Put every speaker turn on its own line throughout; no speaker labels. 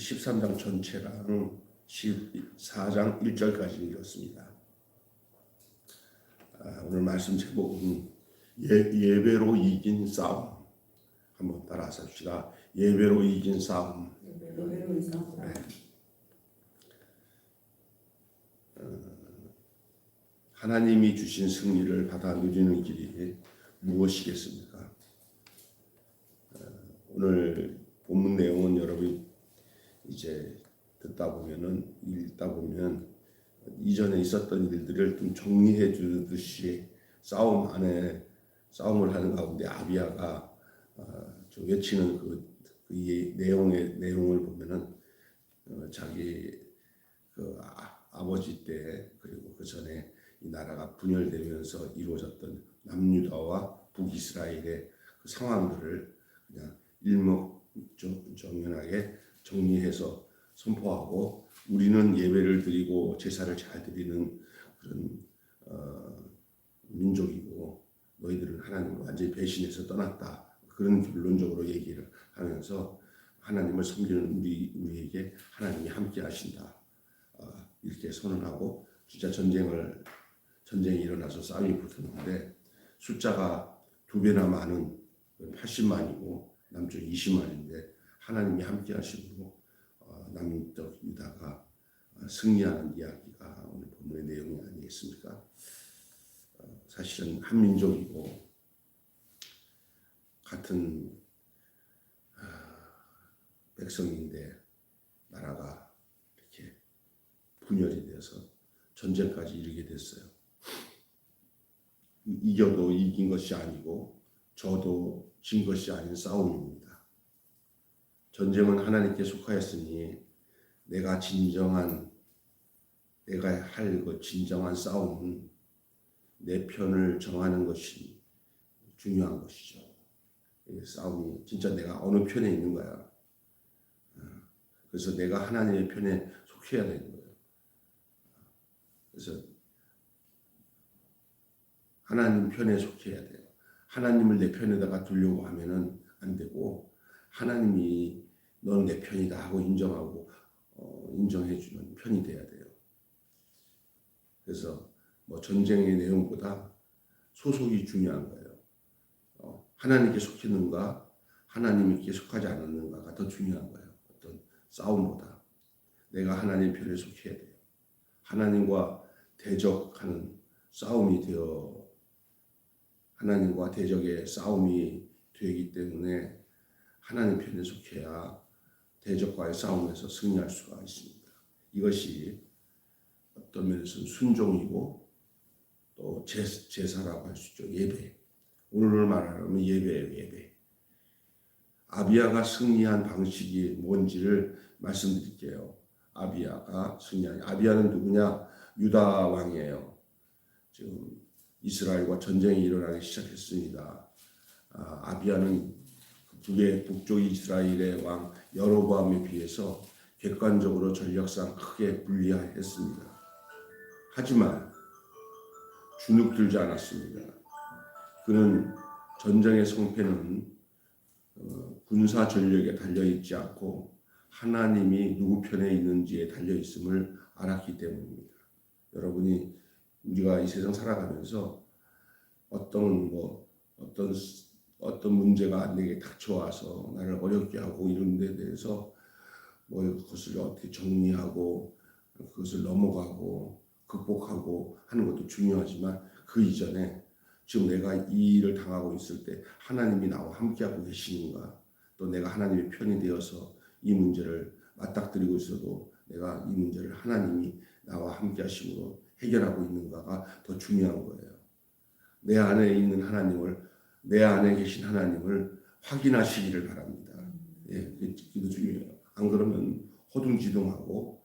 13장 전체랑 14장 1절까지 읽었습니다. 오늘 말씀 제목은 예배로 이긴 싸움. 한번 따라서 합시다. 예배로 이긴 싸움. 네. 하나님이 주신 승리를 받아 누리는 길이 무엇이겠습니까? 오늘 본문 내용은 여러분 이제 읽다 보면 이전에 있었던 일들을 좀 정리해 주듯이 싸움을 하는 가운데 아비야가 외치는 그 내용을 보면은 자기 아버지 때 그리고 그 전에 이 나라가 분열되면서 이루어졌던 남유다와 북이스라엘의 그 상황들을 그냥 일목정연하게 정리해서 선포하고, 우리는 예배를 드리고 제사를 잘 드리는 그런 민족이고 너희들은 하나님을 완전히 배신해서 떠났다, 그런 결론적으로 얘기를 하면서 하나님을 섬기는 우리에게 하나님이 함께 하신다, 이렇게 선언하고, 진짜 전쟁이 일어나서 싸움이 붙었는데 숫자가 2배나 많은 80만이고 남쪽 20만인데 하나님이 함께 하시고 남쪽 유다가 승리하는 이야기가 오늘 본문의 내용이 아니겠습니까? 사실은 한 민족이고 같은 백성인데 나라가 이렇게 분열이 되어서 전쟁까지 이르게 됐어요. 이겨도 이긴 것이 아니고 저도 진 것이 아닌 싸움입니다. 전쟁은 하나님께 속하였으니 내가 할 그 진정한 싸움은 내 편을 정하는 것이 중요한 것이죠. 싸움이 진짜 내가 어느 편에 있는 거야. 그래서 내가 하나님의 편에 속해야 되는 거예요. 그래서 하나님 편에 속해야 돼요. 하나님을 내 편에다가 두려고 하면은 안 되고, 하나님이 넌 내 편이다 하고 인정하고 인정해주는 편이 돼야 돼요. 그래서 전쟁의 내용보다 소속이 중요한 거예요. 하나님께 속했는가 하나님께 속하지 않았는가가 더 중요한 거예요. 어떤 싸움보다 내가 하나님 편에 속해야 돼요. 하나님과 대적하는 싸움이 되어 하나님과 대적의 싸움이 되기 때문에 하나님 편에 속해야 대적과의 싸움에서 승리할 수가 있습니다. 이것이 어떤 면에서는 순종이고 또 제사라고 할 수 있죠. 예배. 오늘 말하면 예배예요. 예배. 아비야가 승리한 방식이 뭔지를 말씀드릴게요. 아비야는 누구냐? 유다 왕이에요. 지금 이스라엘과 전쟁이 일어나기 시작했습니다. 아비야는 북쪽 이스라엘의 왕 여로보암에 비해서 객관적으로 전력상 크게 불리했습니다. 하지만 주눅들지 않았습니다. 그는 전쟁의 성패는 군사 전력에 달려있지 않고 하나님이 누구 편에 있는지에 달려있음을 알았기 때문입니다. 여러분이 우리가 이 세상 살아가면서 어떤 문제가 내게 닥쳐와서 나를 어렵게 하고 이런 데 대해서 그것을 어떻게 정리하고 그것을 넘어가고 극복하고 하는 것도 중요하지만, 그 이전에 지금 내가 이 일을 당하고 있을 때 하나님이 나와 함께하고 계시는가, 또 내가 하나님의 편이 되어서 이 문제를 맞닥뜨리고 있어도 내가 이 문제를 하나님이 나와 함께 하심으로 해결하고 있는가가 더 중요한 거예요. 내 안에 있는 하나님을, 내 안에 계신 하나님을 확인하시기를 바랍니다. 그게 중요해요. 안 그러면 허둥지둥하고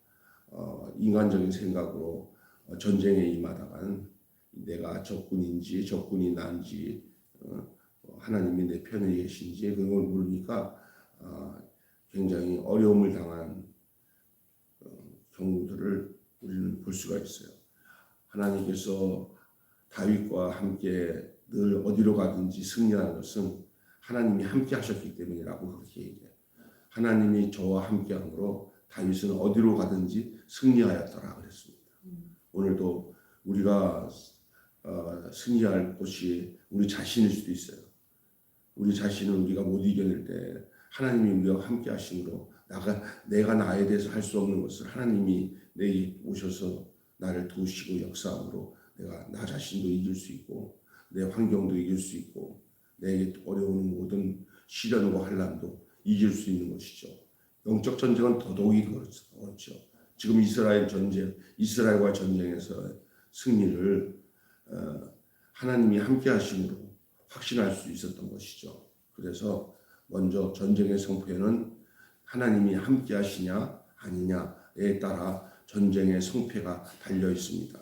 인간적인 생각으로 전쟁에 임하다가는 내가 적군인지 적군이 난지 하나님이 내 편에 계신지 그런 걸 모르니까 굉장히 어려움을 당한 경우들을 우리는 볼 수가 있어요. 하나님께서 다윗과 함께 늘 어디로 가든지 승리하는 것은 하나님이 함께 하셨기 때문이라고 그렇게 얘기해요. 하나님이 저와 함께함으로 다윗은 어디로 가든지 승리하였더라 그랬습니다. 오늘도 우리가 승리할 곳이 우리 자신일 수도 있어요. 우리 자신을 우리가 못 이겨낼 때 하나님이 우리와 함께 하심으로 내가 나에 대해서 할 수 없는 것을 하나님이 내게 오셔서 나를 도우시고 역사함으로 내가 나 자신도 이길 수 있고 내 환경도 이길 수 있고 내게 어려운 모든 시련과 환난도 이길 수 있는 것이죠. 영적 전쟁은 더더욱이 그렇죠. 지금 이스라엘과 전쟁에서 승리를 하나님이 함께 하심으로 확신할 수 있었던 것이죠. 그래서 먼저 전쟁의 성패는 하나님이 함께 하시냐 아니냐에 따라 전쟁의 성패가 달려 있습니다.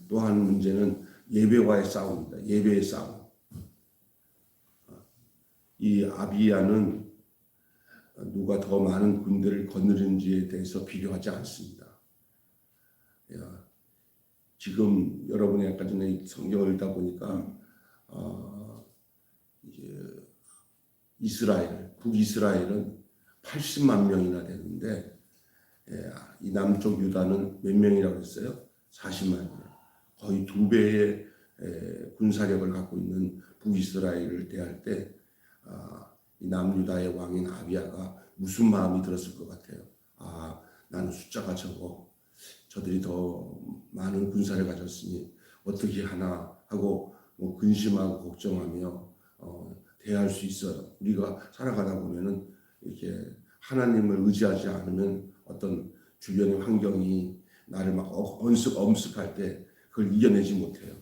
또 한 문제는 예배와의 싸움입니다. 예배의 싸움. 이 아비야는 누가 더 많은 군대를 거느린지에 대해서 비교하지 않습니다. 지금 여러분이 아까 전에 성경을 읽다 보니까 이제 북이스라엘은 80만 명이나 되는데 이 남쪽 유다는 몇 명이라고 했어요? 40만 명. 거의 2배의 군사력을 갖고 있는 북이스라엘을 대할 때 이 남유다의 왕인 아비야가 무슨 마음이 들었을 것 같아요. 나는 숫자가 적어. 저들이 더 많은 군사를 가졌으니 어떻게 하나 하고 근심하고 걱정하며 대할 수 있어요. 우리가 살아가다 보면은 이렇게 하나님을 의지하지 않으면 어떤 주변의 환경이 나를 막 엄습할 때 그걸 이겨내지 못해요.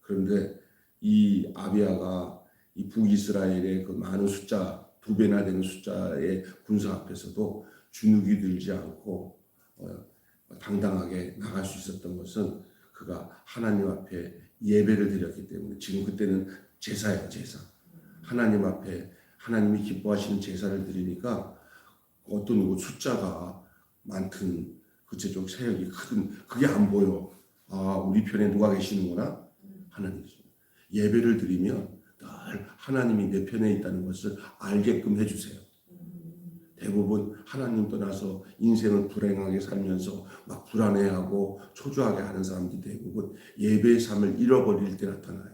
그런데 이 아비야가 이 북이스라엘의 그 많은 숫자 2배나 되는 숫자의 군사 앞에서도 주눅이 들지 않고 당당하게 나갈 수 있었던 것은 그가 하나님 앞에 예배를 드렸기 때문에 지금 그때는 제사예요. 제사. 하나님 앞에 하나님이 기뻐하시는 제사를 드리니까 어떤 숫자가 많든 구체적 세력이 크든 그게 안 보여. 우리 편에 누가 계시는구나? 하나님이죠. 예배를 드리면 늘 하나님이 내 편에 있다는 것을 알게끔 해주세요. 대부분 하나님 떠나서 인생을 불행하게 살면서 막 불안해하고 초조하게 하는 사람들이 대부분 예배의 삶을 잃어버릴 때 나타나요.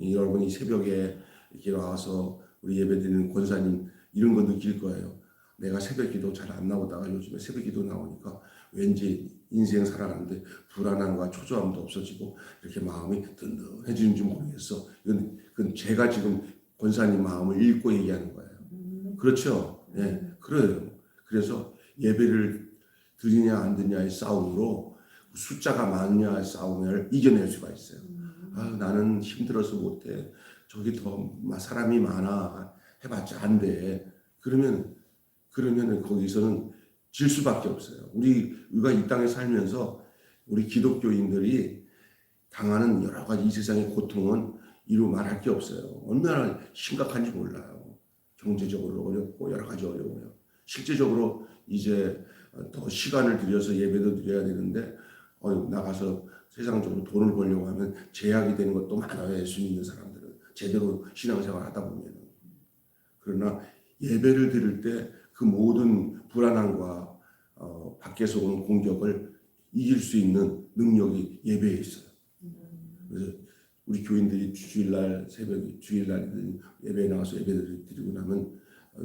여러분이 새벽에 이렇게 와서 우리 예배드리는 권사님 이런 거 느낄 거예요. 내가 새벽 기도 잘 안 나오다가 요즘에 새벽 기도 나오니까 왠지 인생 살아가는데 불안함과 초조함도 없어지고 이렇게 마음이 든든해지는지 모르겠어. 그건 제가 지금 권사님 마음을 읽고 얘기하는 거예요. 그렇죠? 네, 그래요. 그래서 예배를 드리냐 안 드리냐의 싸움으로 숫자가 많냐의 싸움을 이겨낼 수가 있어요. 나는 힘들어서 못해. 저기 더 사람이 많아. 해봤자 안 돼. 그러면 거기서는 질 수밖에 없어요. 우리가 이 땅에 살면서 우리 기독교인들이 당하는 여러 가지 이 세상의 고통은 이루 말할 게 없어요. 얼마나 심각한지 몰라요. 경제적으로 어렵고 여러 가지 어려워요. 실제적으로 이제 더 시간을 들여서 예배도 드려야 되는데 나가서 세상적으로 돈을 벌려고 하면 제약이 되는 것도 많아요. 예수 믿는 사람들은 제대로 신앙생활 하다 보면. 그러나 예배를 드릴 때 그 모든 불안함과 밖에서 오는 공격을 이길 수 있는 능력이 예배에 있어요. 그래서 우리 교인들이 주일날 새벽에 주일날 예배에 나와서 예배를 드리고 나면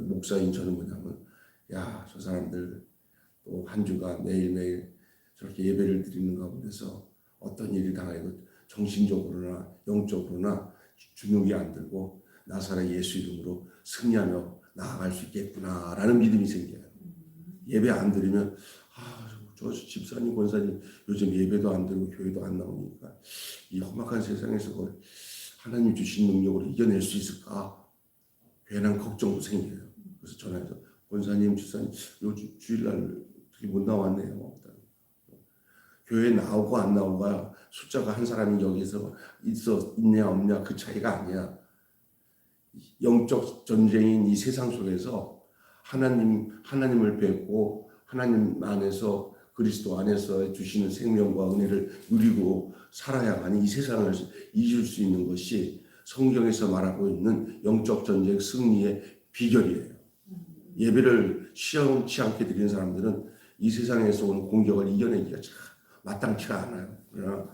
목사인 저는 뭐냐면 저 사람들 또 한 주가 매일매일 저렇게 예배를 드리는 가운데서 어떤 일이 당하고 정신적으로나 영적으로나 주눅이 안 들고 나사렛 예수 이름으로 승리하며 나아갈 수 있겠구나라는 믿음이 생겨요. 예배 안 드리면 저 집사님 권사님 요즘 예배도 안 드리고 교회도 안 나오니까 이 험악한 세상에서 그걸 하나님 주신 능력으로 이겨낼 수 있을까? 괜한 걱정도 생겨요. 그래서 전화해서 권사님 집사님 요 주일날 어떻게 못 나왔네요. 교회 나오고 안 나오고가 숫자가 한 사람이 여기서 있냐 없냐 그 차이가 아니야. 영적 전쟁인 이 세상 속에서 하나님을 뵙고 하나님 안에서 그리스도 안에서 주시는 생명과 은혜를 누리고 살아야만 이 세상을 이길 수 있는 것이 성경에서 말하고 있는 영적 전쟁 승리의 비결이에요. 예배를 시험치 않게 드리는 사람들은 이 세상에서 온 공격을 이겨내기가 참 마땅치가 않아요. 그러나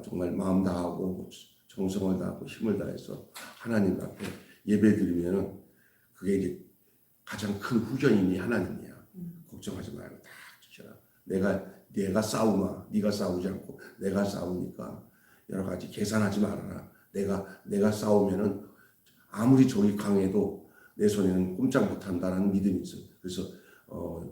정말 마음 다하고 정성을 다하고 힘을 다해서 하나님 앞에 예배 드리면 그게 이제 가장 큰 후견인이 하나님이야. 걱정하지 말고 다 지켜라. 내가 싸우마. 네가 싸우지 않고 내가 싸우니까 여러 가지 계산하지 말아라. 내가 싸우면은 아무리 적이 강해도 내 손에는 꼼짝 못한다라는 믿음이 있어요. 그래서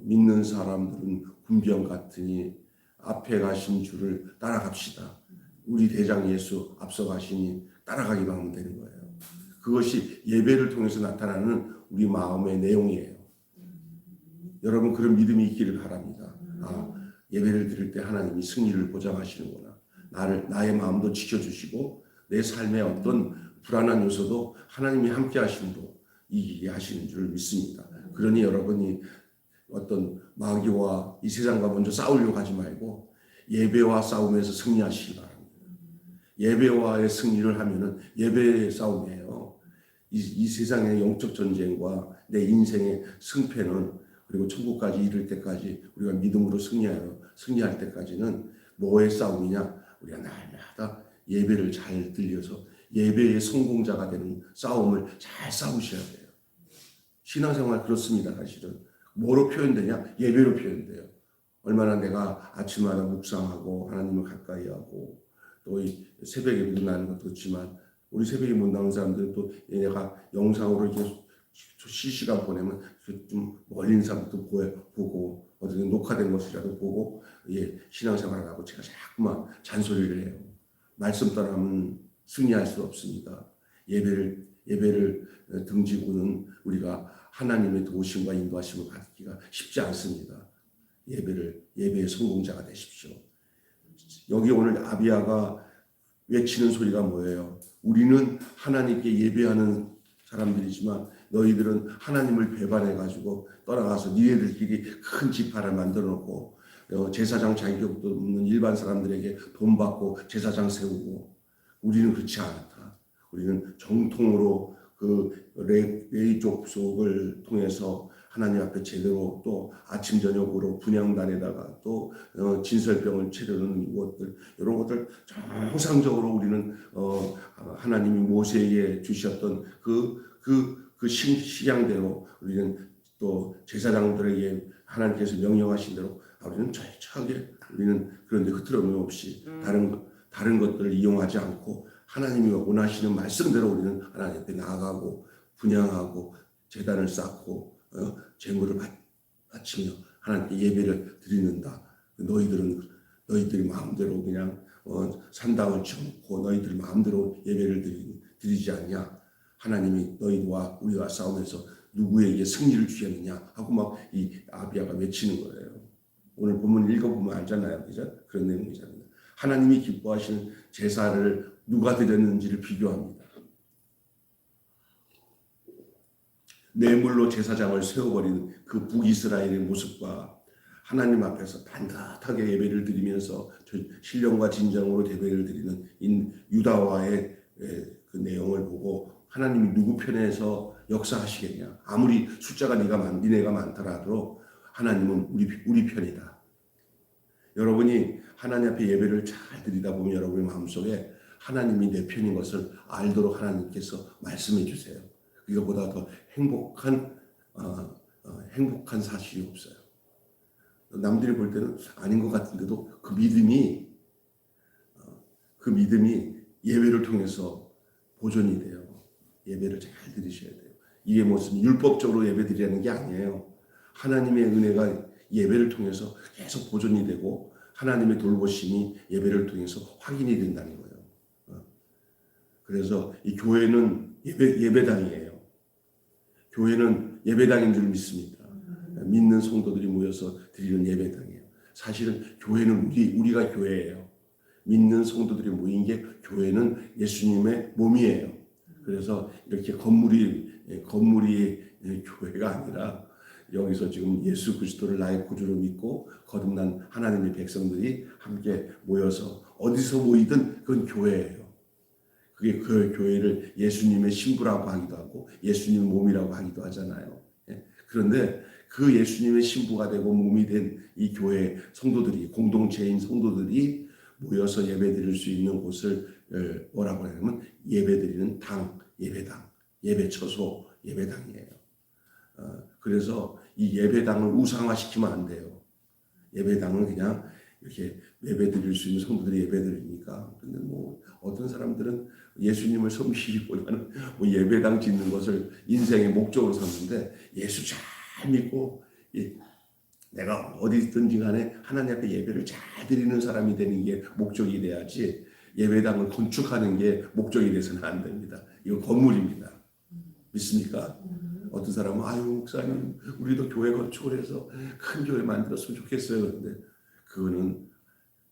믿는 사람들은 군병 같으니 앞에 가신 줄을 따라갑시다. 우리 대장 예수 앞서 가시니 따라가기만 하면 되는 거예요. 그것이 예배를 통해서 나타나는 우리 마음의 내용이에요. 여러분 그런 믿음이 있기를 바랍니다. 예배를 드릴 때 하나님이 승리를 보장하시는구나. 나의 마음도 지켜주시고 내 삶의 어떤 불안한 요소도 하나님이 함께 하심으로 이기게 하시는 줄 믿습니다. 그러니 여러분이 어떤 마귀와 이 세상과 먼저 싸우려고 하지 말고 예배와 싸움에서 승리하시기 바랍니다. 예배와의 승리를 하면은 예배의 싸움이에요. 이 세상의 영적 전쟁과 내 인생의 승패는 그리고 천국까지 이를 때까지 우리가 믿음으로 승리할 때까지는 뭐의 싸움이냐? 우리가 날마다 예배를 잘 들려서 예배의 성공자가 되는 싸움을 잘 싸우셔야 돼요. 신앙생활 그렇습니다. 사실은 뭐로 표현되냐? 예배로 표현돼요. 얼마나 내가 아침마다 묵상하고 하나님을 가까이 하고 또 새벽에 일어나는 것도 그렇지만 우리 새벽에 못 나오는 사람들은 또 얘네가 영상으로 이렇게 실시간 보내면 좀 멀린 사람도 보고 어떻게 녹화된 것이라도 보고 신앙생활을 하고 제가 자꾸만 잔소리를 해요. 말씀 따라하면 승리할 수 없습니다. 예배를 등지고는 우리가 하나님의 도우심과 인도하심을 받기가 쉽지 않습니다. 예배의 성공자가 되십시오. 여기 오늘 아비야가 외치는 소리가 뭐예요? 우리는 하나님께 예배하는 사람들이지만 너희들은 하나님을 배반해가지고 떠나가서 니네들끼리 큰 지파를 만들어 놓고 제사장 자격도 없는 일반 사람들에게 돈 받고 제사장 세우고 우리는 그렇지 않다. 우리는 정통으로 그 레위 족속을 통해서 하나님 앞에 제대로 또 아침 저녁으로 분향단에다가 또 진설병을 차려놓는 것들 이런 것들 정상적으로 우리는 하나님이 모세에게 주셨던 그 식양대로 우리는 또 제사장들에게 하나님께서 명령하신 대로 우리는 철저하게 우리는 그런데 흐트러짐 없이 다른 것들을 이용하지 않고 하나님이 원하시는 말씀대로 우리는 하나님 앞에 나아가고 분향하고 제단을 쌓고 제물을 바치며 하나님께 예배를 드리는다. 너희들이 마음대로 그냥 산당을 쳐놓고 너희들 마음대로 예배를 드리지 않냐. 하나님이 너희와 우리가 싸우면서 누구에게 승리를 주겠느냐 하고 막 이 아비야가 외치는 거예요. 오늘 본문 읽어보면 알잖아요. 그죠? 그런 내용이잖아요. 하나님이 기뻐하시는 제사를 누가 드렸는지를 비교합니다. 뇌물로 제사장을 세워버린 그 북이스라엘의 모습과 하나님 앞에서 반듯하게 예배를 드리면서 신령과 진정으로 예배를 드리는 유다와의 그 내용을 보고 하나님이 누구 편에서 역사하시겠냐. 아무리 숫자가 니네가 많더라도 하나님은 우리 편이다. 여러분이 하나님 앞에 예배를 잘 드리다 보면 여러분의 마음속에 하나님이 내 편인 것을 알도록 하나님께서 말씀해 주세요. 이거보다 더 행복한 사실이 없어요. 남들이 볼 때는 아닌 것 같은데도 그 믿음이 예배를 통해서 보존이 돼요. 예배를 잘 드리셔야 돼요. 이게 무슨 율법적으로 예배 드리라는 게 아니에요. 하나님의 은혜가 예배를 통해서 계속 보존이 되고 하나님의 돌보심이 예배를 통해서 확인이 된다는 거예요. 그래서 이 교회는 예배당이에요. 교회는 예배당인 줄 믿습니다. 믿는 성도들이 모여서 드리는 예배당이에요. 사실은 교회는 우리가 교회예요. 믿는 성도들이 모인 게 교회는 예수님의 몸이에요. 그래서 이렇게 건물이 교회가 아니라 여기서 지금 예수 그리스도를 나의 구주로 믿고 거듭난 하나님의 백성들이 함께 모여서 어디서 모이든 그건 교회예요. 그게 그 교회를 예수님의 신부라고 하기도 하고 예수님 몸이라고 하기도 하잖아요. 그런데 그 예수님의 신부가 되고 몸이 된 이 교회 성도들이, 공동체인 성도들이 모여서 예배드릴 수 있는 곳을 뭐라고 하냐면 예배드리는 당, 예배당, 예배처소, 예배당이에요. 그래서 이 예배당을 우상화시키면 안 돼요. 예배당은 그냥 이렇게 예배드릴 수 있는 성도들이 예배드리니까. 근데 뭐 어떤 사람들은 예수님을 섬기기보다는 뭐 예배당 짓는 것을 인생의 목적으로 삼는데, 예수 잘 믿고 내가 어디든지 간에 하나님 앞에 예배를 잘 드리는 사람이 되는 게 목적이 돼야지, 예배당을 건축하는 게 목적이 돼서는 안 됩니다. 이거 건물입니다. 믿습니까? 어떤 사람은 아유 목사님 우리도 교회 건축을 해서 큰 교회 만들었으면 좋겠어요. 그런데 그거는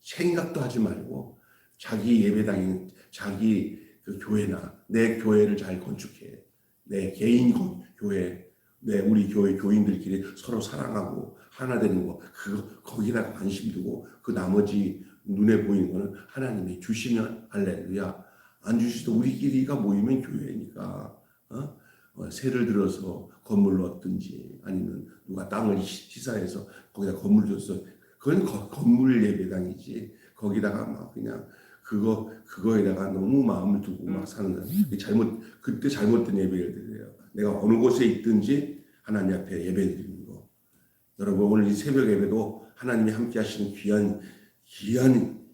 생각도 하지 말고 자기 예배당인 자기 그 교회나 내 교회를 잘 건축해. 내 개인 교회, 우리 교회 교인들끼리 서로 사랑하고 하나 되는 거, 거기다가 관심 두고 그 나머지 눈에 보이는 거는 하나님이 주시면 할렐루야, 안 주시도 우리끼리가 모이면 교회니까 세를 들어서 건물을 얻든지 아니면 누가 땅을 시사해서 거기다 건물 줬어, 그건 건물 예배당이지. 거기다가 막 그냥 그거에다가 너무 마음을 두고 막 사는 거예요. 그때 잘못된 예배를 드려요. 내가 어느 곳에 있든지 하나님 앞에 예배 드리는 거. 여러분 오늘 이 새벽 예배도 하나님이 함께 하시는 귀한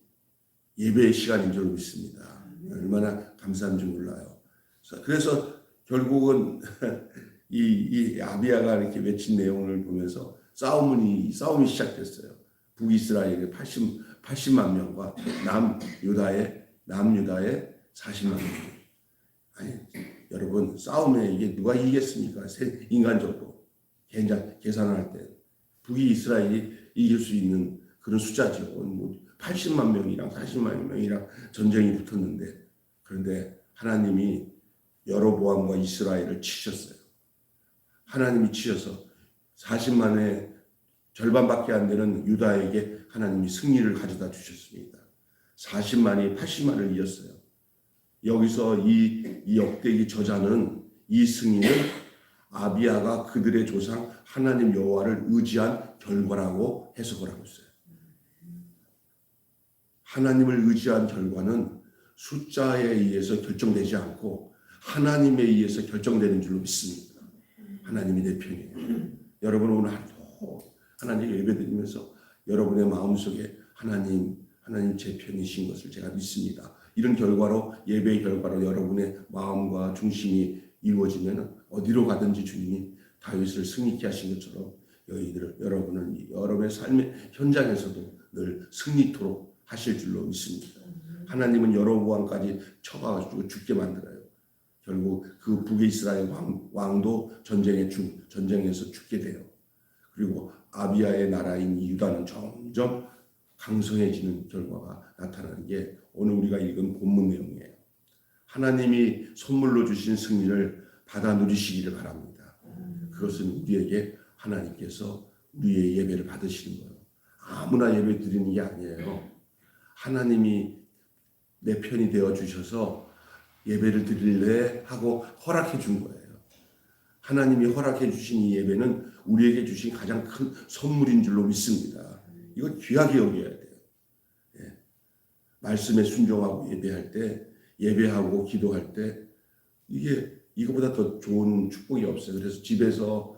예배의 시간인 줄 믿습니다. 얼마나 감사한 줄 몰라요. 그래서 결국은 이 아비야가 이렇게 외친 내용을 보면서 싸움이 시작됐어요. 북이스라엘의 80만 명과 남유다의 40만 명. 아니 여러분 싸움에 이게 누가 이기겠습니까? 인간적으로 계산할 때 북이스라엘이 이길 수 있는 그런 숫자죠. 뭐 80만 명이랑 40만 명이랑 전쟁이 붙었는데, 그런데 하나님이 여로보암과 이스라엘을 치셨어요. 하나님이 치셔서 40만의 절반밖에 안 되는 유다에게 하나님이 승리를 가져다 주셨습니다. 40만이 80만을 이겼어요. 여기서 이 역대기 저자는 이 승리는 아비야가 그들의 조상 하나님 여호와를 의지한 결과라고 해석을 하고 있어요. 하나님을 의지한 결과는 숫자에 의해서 결정되지 않고 하나님에 의해서 결정되는 줄로 믿습니다. 하나님이 내 편이에요. 여러분 오늘 하나님 예배드리면서 여러분의 마음속에 하나님 제 편이신 것을 제가 믿습니다. 이런 결과로, 예배의 결과로 여러분의 마음과 중심이 이루어지면 어디로 가든지 주님이 다윗을 승리케 하신 것처럼 여러분을 여러분의 삶의 현장에서도 늘 승리토록 하실 줄로 믿습니다. 하나님은 여로보암까지 쳐가지고 죽게 만들어요. 결국 그 북의 이스라엘 왕도 전쟁에서 죽게 돼요. 그리고 아비야의 나라인 유다는 점점 강성해지는 결과가 나타나는 게 오늘 우리가 읽은 본문 내용이에요. 하나님이 선물로 주신 승리를 받아 누리시기를 바랍니다. 그것은 우리에게 하나님께서 우리의 예배를 받으시는 거예요. 아무나 예배 드리는 게 아니에요. 하나님이 내 편이 되어 주셔서 예배를 드릴래 하고 허락해 준 거예요. 하나님이 허락해 주신 이 예배는 우리에게 주신 가장 큰 선물인 줄로 믿습니다. 이거 귀하게 여겨야 돼요. 예. 말씀에 순종하고 예배할 때, 예배하고 기도할 때 이거보다 더 좋은 축복이 없어요. 그래서 집에서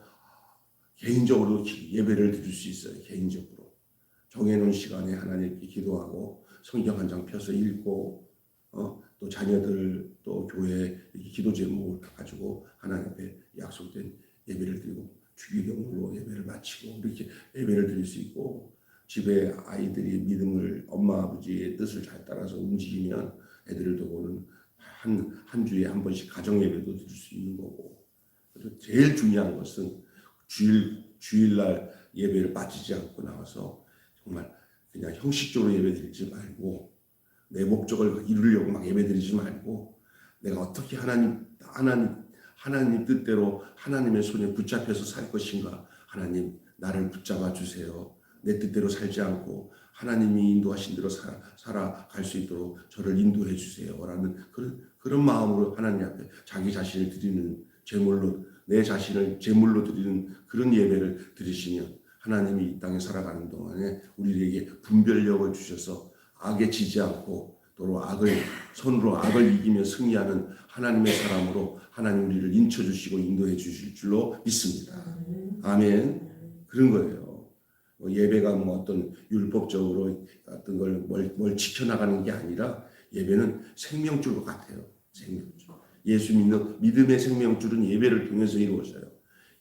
개인적으로 예배를 드릴 수 있어요. 개인적으로 정해놓은 시간에 하나님께 기도하고 성경 한 장 펴서 읽고 또 자녀들 또 교회 기도 제목을 가지고 하나님 앞에 약속된 예배를 드리고 주기도문으로 예배를 마치고 이렇게 예배를 드릴 수 있고, 집에 아이들이 믿음을 엄마 아버지의 뜻을 잘 따라서 움직이면 애들을 두고는 한 주에 한 번씩 가정 예배도 드릴 수 있는 거고, 그래서 제일 중요한 것은 주일날 예배를 빠지지 않고 나와서 정말 그냥 형식적으로 예배 드리지 말고, 내 목적을 이루려고 막 예배 드리지 말고, 내가 어떻게 하나님 뜻대로 하나님의 손에 붙잡혀서 살 것인가. 하나님 나를 붙잡아 주세요. 내 뜻대로 살지 않고 하나님이 인도하신 대로 살아갈 수 있도록 저를 인도해 주세요 라는 그런 마음으로 하나님 앞에 자기 자신을 드리는 제물로 내 자신을 제물로 드리는 그런 예배를 드리시면 하나님이 이 땅에 살아가는 동안에 우리에게 분별력을 주셔서 악에 지지 않고 또 손으로 악을 이기며 승리하는 하나님의 사람으로 하나님 우리를 인쳐주시고 인도해 주실 줄로 믿습니다. 아멘. 그런 거예요. 예배가 어떤 율법적으로 어떤 뭘 지켜나가는 게 아니라 예배는 생명줄과 같아요. 생명줄. 예수 믿는 믿음의 생명줄은 예배를 통해서 이루어져요.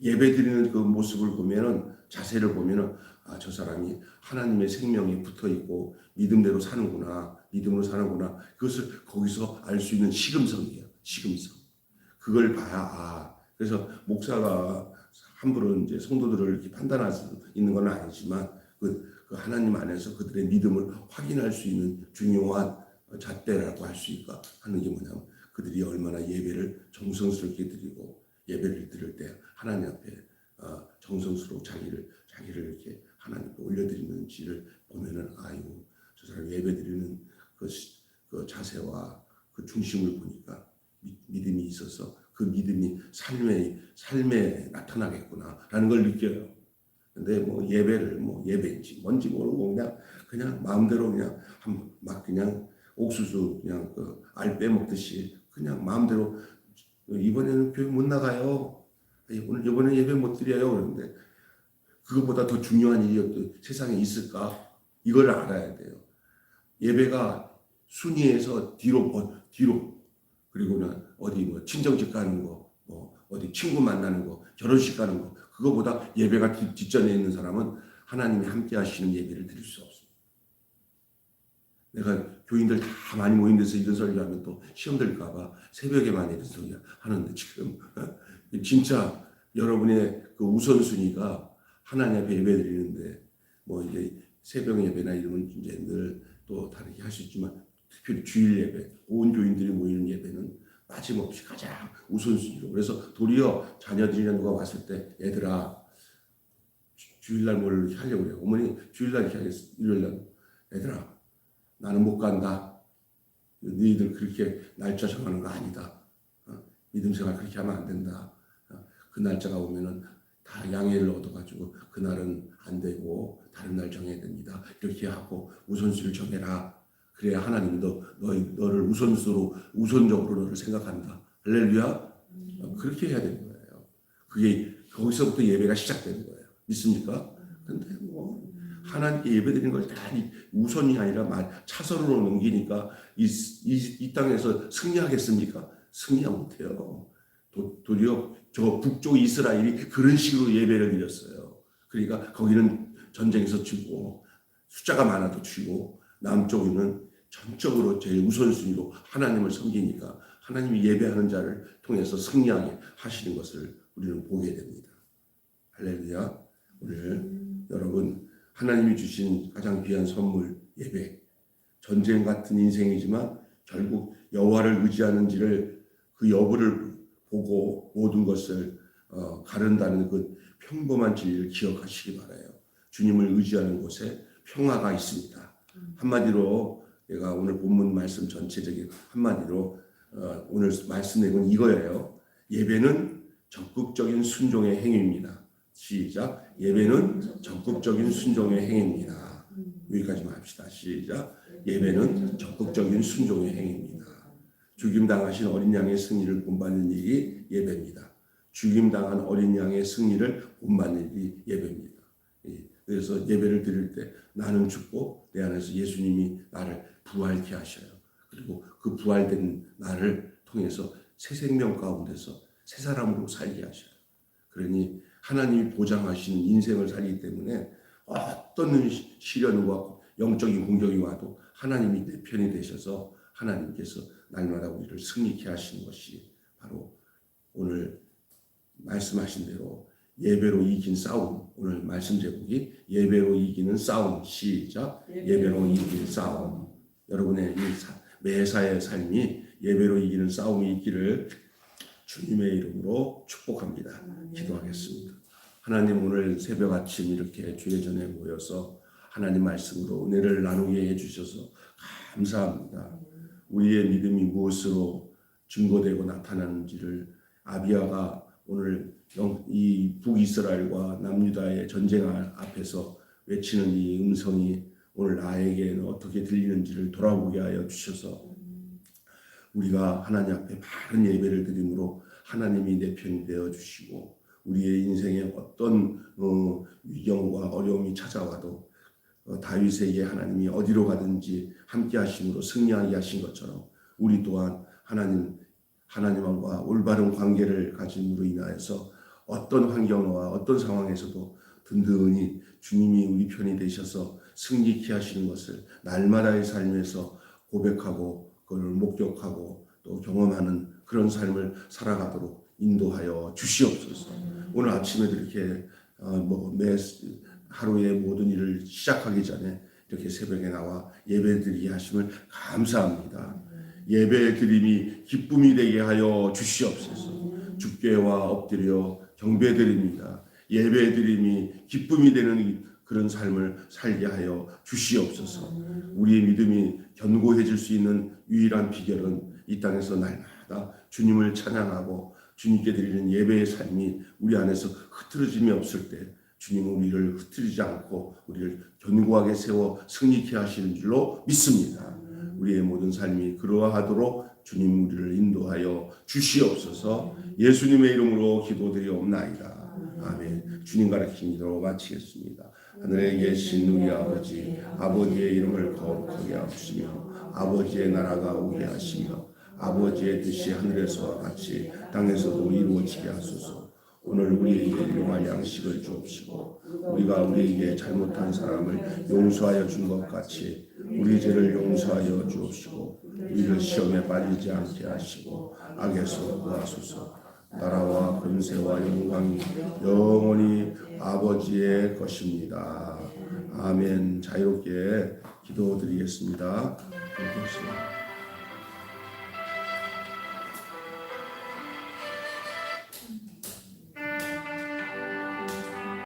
예배 드리는 그 모습을 보면은, 자세를 보면은, 아, 저 사람이 하나님의 생명에 붙어 있고 믿음대로 사는구나, 믿음으로 사는구나. 그것을 거기서 알 수 있는 시금성이에요. 시금성. 그걸 봐야, 아, 그래서 목사가 함부로 이제 성도들을 이렇게 판단할 수 있는 건 아니지만 그 하나님 안에서 그들의 믿음을 확인할 수 있는 중요한 잣대라고 할 수 있을까 하는 게 뭐냐면, 그들이 얼마나 예배를 정성스럽게 드리고 예배를 드릴 때 하나님 앞에 정성스럽고 자기를 이렇게 하나님 앞에 올려드리는지를 보면은, 아이고, 저 사람 예배 드리는 그 자세와 그 중심을 보니까 믿음이 있어서 그 믿음이 삶에 나타나겠구나라는 걸 느껴요. 근데 예배를 예배인지 뭔지 모르고 그냥 마음대로 그냥 옥수수 그냥 알 빼먹듯이 그냥 마음대로, 이번에는 교회 못 나가요, 이번에 예배 못 드려요. 그런데 그것보다 더 중요한 일이 또 세상에 있을까? 이걸 알아야 돼요. 예배가 순위에서 뒤로 그리고는 어디 친정집 가는 거, 어디 친구 만나는 거, 결혼식 가는 거, 그거보다 예배가 뒷전에 있는 사람은 하나님이 함께 하시는 예배를 드릴 수 없습니다. 내가 교인들 다 많이 모인 데서 이런 설교하면 또 시험 들까봐 새벽에 많이 이런 소리 하는데, 지금 진짜 여러분의 그 우선순위가 하나님 앞에 예배 드리는데, 이제 새벽 예배나 이런 이제 늘 또 다르게 할 수 있지만, 특별히 주일 예배, 온 교인들이 모이는 예배는 빠짐없이 가장 우선순위로. 그래서 도리어 자녀들이나 누가 왔을 때, 얘들아, 주일날 뭘 하려고 그래요. 어머니 주일날 이렇게 하겠어. 일요일날, 얘들아, 나는 못 간다. 너희들 그렇게 날짜 정하는 거 아니다. 믿음 생활 그렇게 하면 안 된다. 그 날짜가 오면은 다 양해를 얻어가지고 그날은 안 되고 다른 날 정해야 됩니다. 이렇게 하고 우선순위를 정해라. 그래야 하나님이 너를 우선적으로 너를 생각한다. 할렐루야. 그렇게 해야 되는 거예요. 그게 거기서부터 예배가 시작되는 거예요. 믿습니까? 근데 하나님께 예배드리는 걸 다 우선이 아니라 차선으로 넘기니까 이 땅에서 승리하겠습니까? 승리 못해요. 도리어 저 북쪽 이스라엘이 그런 식으로 예배를 드렸어요. 그러니까 거기는 전쟁에서 지고 숫자가 많아도 지고, 남쪽에는 전적으로 제일 우선순위로 하나님을 섬기니까 하나님이 예배하는 자를 통해서 승리하게 하시는 것을 우리는 보게 됩니다. 할렐루야. 오늘 여러분, 하나님이 주신 가장 귀한 선물 예배, 전쟁 같은 인생이지만 결국 여호와를 의지하는지를, 그 여부를 보고 모든 것을 가른다는 그 평범한 진리를 기억하시기 바라요. 주님을 의지하는 곳에 평화가 있습니다. 한마디로 내가 오늘 본문 말씀 전체적인 한마디로 오늘 말씀 내용은 이거예요. 예배는 적극적인 순종의 행위입니다. 시작. 예배는 적극적인 순종의 행위입니다. 여기까지만 합시다. 시작. 예배는 적극적인 순종의 행위입니다. 죽임당하신 어린 양의 승리를 본받는 일이 예배입니다. 죽임당한 어린 양의 승리를 본받는 일이 예배입니다. 그래서 예배를 드릴 때 나는 죽고 내 안에서 예수님이 나를 부활케 하셔요. 그리고 그 부활된 나를 통해서 새 생명 가운데서 새 사람으로 살게 하셔요. 그러니 하나님이 보장하시는 인생을 살기 때문에 어떤 시련과 영적인 공격이 와도 하나님이 내 편이 되셔서 하나님께서 날마다 우리를 승리케 하시는 것이 바로 오늘 말씀하신 대로 예배로 이긴 싸움. 오늘 말씀 제목이 예배로 이기는 싸움. 시작. 예배로 이기는 싸움. 여러분의 이 매사의 삶이 예배로 이기는 싸움이 있기를 주님의 이름으로 축복합니다. 기도하겠습니다. 하나님, 오늘 새벽 아침 이렇게 주의 전에 모여서 하나님 말씀으로 은혜를 나누게 해주셔서 감사합니다. 우리의 믿음이 무엇으로 증거되고 나타나는지를 아비야가 오늘 이 북이스라엘과 남유다의 전쟁 앞에서 외치는 이 음성이 오늘 나에게는 어떻게 들리는지를 돌아보게 하여 주셔서 우리가 하나님 앞에 바른 예배를 드림으로 하나님이 내 편이 되어 주시고 우리의 인생에 어떤 위경과 어려움이 찾아와도 다윗에게 하나님이 어디로 가든지 함께 하심으로 승리하게 하신 것처럼 우리 또한 하나님과 올바른 관계를 가짐으로 인하여서 어떤 환경과 어떤 상황에서도 든든히 주님이 우리 편이 되셔서 승리케 하시는 것을 날마다의 삶에서 고백하고 그걸 목격하고 또 경험하는 그런 삶을 살아가도록 인도하여 주시옵소서. 오늘 아침에도 이렇게 매 하루의 모든 일을 시작하기 전에 이렇게 새벽에 나와 예배드리게 하심을 감사합니다. 예배드림이 기쁨이 되게 하여 주시옵소서. 주께와 엎드려 경배드립니다. 예배드림이 기쁨이 되는 그런 삶을 살게 하여 주시옵소서. 우리의 믿음이 견고해질 수 있는 유일한 비결은 이 땅에서 날마다 주님을 찬양하고 주님께 드리는 예배의 삶이 우리 안에서 흐트러짐이 없을 때 주님은 우리를 흐트리지 않고 우리를 견고하게 세워 승리케 하시는 줄로 믿습니다. 우리의 모든 삶이 그러하도록 주님 우리를 인도하여 주시옵소서. 예수님의 이름으로 기도드리옵나이다. 아멘. 주님 가르친 기도로 마치겠습니다. 하늘에 계신 우리 아버지, 아버지의 이름을 거룩하게 하시며 아버지의 나라가 오게 하시며 아버지의 뜻이 하늘에서와 같이 땅에서도 이루어지게 하소서. 오늘 우리에게 일용할 양식을 주옵시고 우리가 우리에게 잘못한 사람을 용서하여 준 것 같이 우리 죄를 용서하여 주옵시고 우리를 시험에 빠지지 않게 하시고 악에서 구하소서. 나라와 권세와 영광이 영원히 아버지의 것입니다. 아멘. 자유롭게 기도드리겠습니다. 기도하시오.